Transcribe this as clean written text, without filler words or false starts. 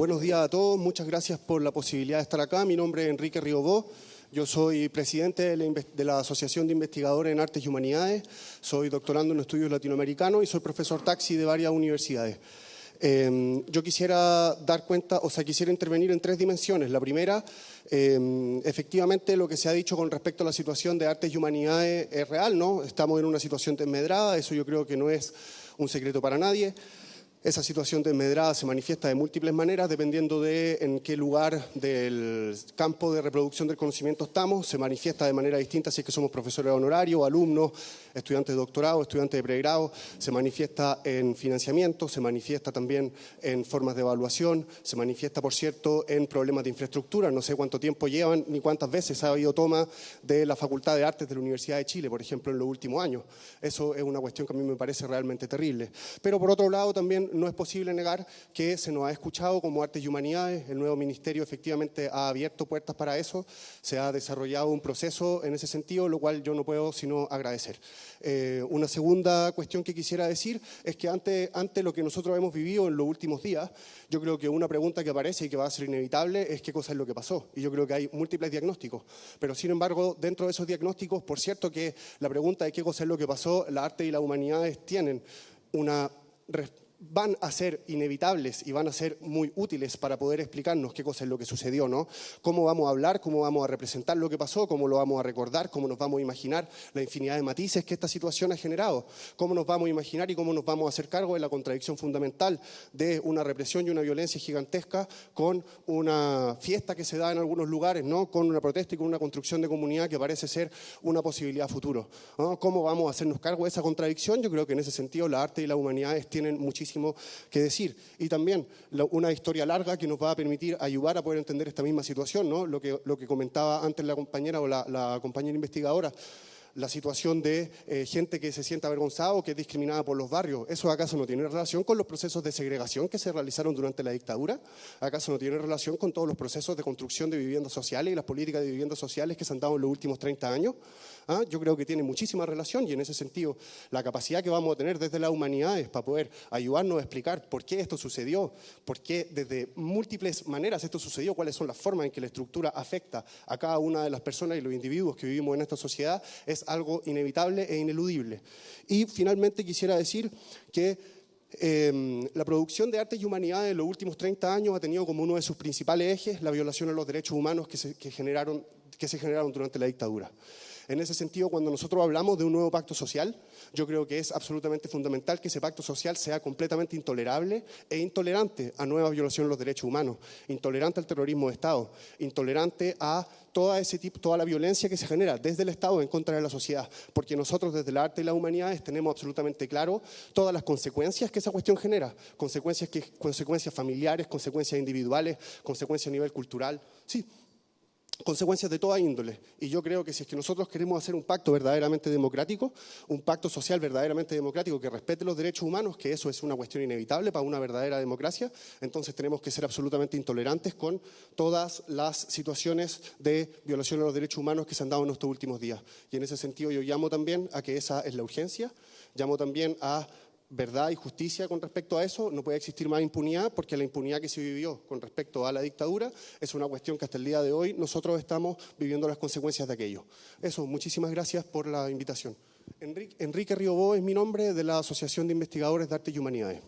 Buenos días a todos, muchas gracias por la posibilidad de estar acá. Mi nombre es Enrique Riobó, yo soy presidente de la Asociación de Investigadores en Artes y Humanidades, soy doctorando en estudios latinoamericanos y soy profesor taxi de varias universidades. Yo quisiera quisiera intervenir en tres dimensiones. La primera, efectivamente lo que se ha dicho con respecto a la situación de artes y humanidades es real, ¿no? Estamos en una situación desmedrada, eso yo creo que no es un secreto para nadie. Esa situación desmedrada se manifiesta de múltiples maneras, dependiendo de en qué lugar del campo de reproducción del conocimiento estamos. Se manifiesta de manera distinta si es que somos profesores honorarios, alumnos, estudiantes de doctorado, estudiantes de pregrado. Se manifiesta en financiamiento, se manifiesta también en formas de evaluación, se manifiesta, por cierto, en problemas de infraestructura. No sé cuánto tiempo llevan ni cuántas veces ha habido toma de la Facultad de Artes de la Universidad de Chile, por ejemplo, en los últimos años. Eso es una cuestión que a mí me parece realmente terrible. Pero por otro lado también no es posible negar que se nos ha escuchado como Artes y Humanidades. El nuevo ministerio efectivamente ha abierto puertas para eso, se ha desarrollado un proceso en ese sentido, lo cual yo no puedo sino agradecer. Una segunda cuestión que quisiera decir es que ante lo que nosotros hemos vivido en los últimos días, yo creo que una pregunta que aparece y que va a ser inevitable es qué cosa es lo que pasó. Y yo creo que hay múltiples diagnósticos, pero sin embargo, dentro de esos diagnósticos, por cierto que la pregunta de qué cosa es lo que pasó, la arte y las humanidades tienen van a ser inevitables y van a ser muy útiles para poder explicarnos qué cosa es lo que sucedió, ¿no? Cómo vamos a hablar, cómo vamos a representar lo que pasó, cómo lo vamos a recordar, cómo nos vamos a imaginar la infinidad de matices que esta situación ha generado, cómo nos vamos a imaginar y cómo nos vamos a hacer cargo de la contradicción fundamental de una represión y una violencia gigantesca con una fiesta que se da en algunos lugares, ¿no? Con una protesta y con una construcción de comunidad que parece ser una posibilidad a futuro, ¿no? ¿Cómo vamos a hacernos cargo de esa contradicción? Yo creo que en ese sentido la arte y las humanidades tienen muchísimo que decir. Y también una historia larga que nos va a permitir ayudar a poder entender esta misma situación, ¿no? Lo que comentaba antes la compañera o la compañera investigadora, la situación de gente que se siente avergonzada o que es discriminada por los barrios. ¿Eso acaso no tiene relación con los procesos de segregación que se realizaron durante la dictadura? ¿Acaso no tiene relación con todos los procesos de construcción de viviendas sociales y las políticas de viviendas sociales que se han dado en los últimos 30 años? Yo creo que tiene muchísima relación y en ese sentido la capacidad que vamos a tener desde las humanidades para poder ayudarnos a explicar por qué esto sucedió, por qué desde múltiples maneras esto sucedió, cuáles son las formas en que la estructura afecta a cada una de las personas y los individuos que vivimos en esta sociedad, es algo inevitable e ineludible. Y finalmente quisiera decir que la producción de artes y humanidades en los últimos 30 años ha tenido como uno de sus principales ejes la violación a los derechos humanos que se generaron durante la dictadura. En ese sentido, cuando nosotros hablamos de un nuevo pacto social, yo creo que es absolutamente fundamental que ese pacto social sea completamente intolerable e intolerante a nuevas violaciones de los derechos humanos, intolerante al terrorismo de Estado, intolerante a toda la violencia que se genera desde el Estado en contra de la sociedad, porque nosotros desde la arte y las humanidades tenemos absolutamente claro todas las consecuencias que esa cuestión genera, consecuencias familiares, consecuencias individuales, consecuencias a nivel cultural, sí, consecuencias de toda índole. Y yo creo que si es que nosotros queremos hacer un pacto verdaderamente democrático, un pacto social verdaderamente democrático que respete los derechos humanos, que eso es una cuestión inevitable para una verdadera democracia, entonces tenemos que ser absolutamente intolerantes con todas las situaciones de violación a los derechos humanos que se han dado en estos últimos días. Y en ese sentido yo llamo también a que esa es la urgencia, llamo también a verdad y justicia con respecto a eso. No puede existir más impunidad, porque la impunidad que se vivió con respecto a la dictadura es una cuestión que hasta el día de hoy nosotros estamos viviendo las consecuencias de aquello. Eso, muchísimas gracias por la invitación. Enrique Riobó es mi nombre, de la Asociación de Investigadores de Artes y Humanidades.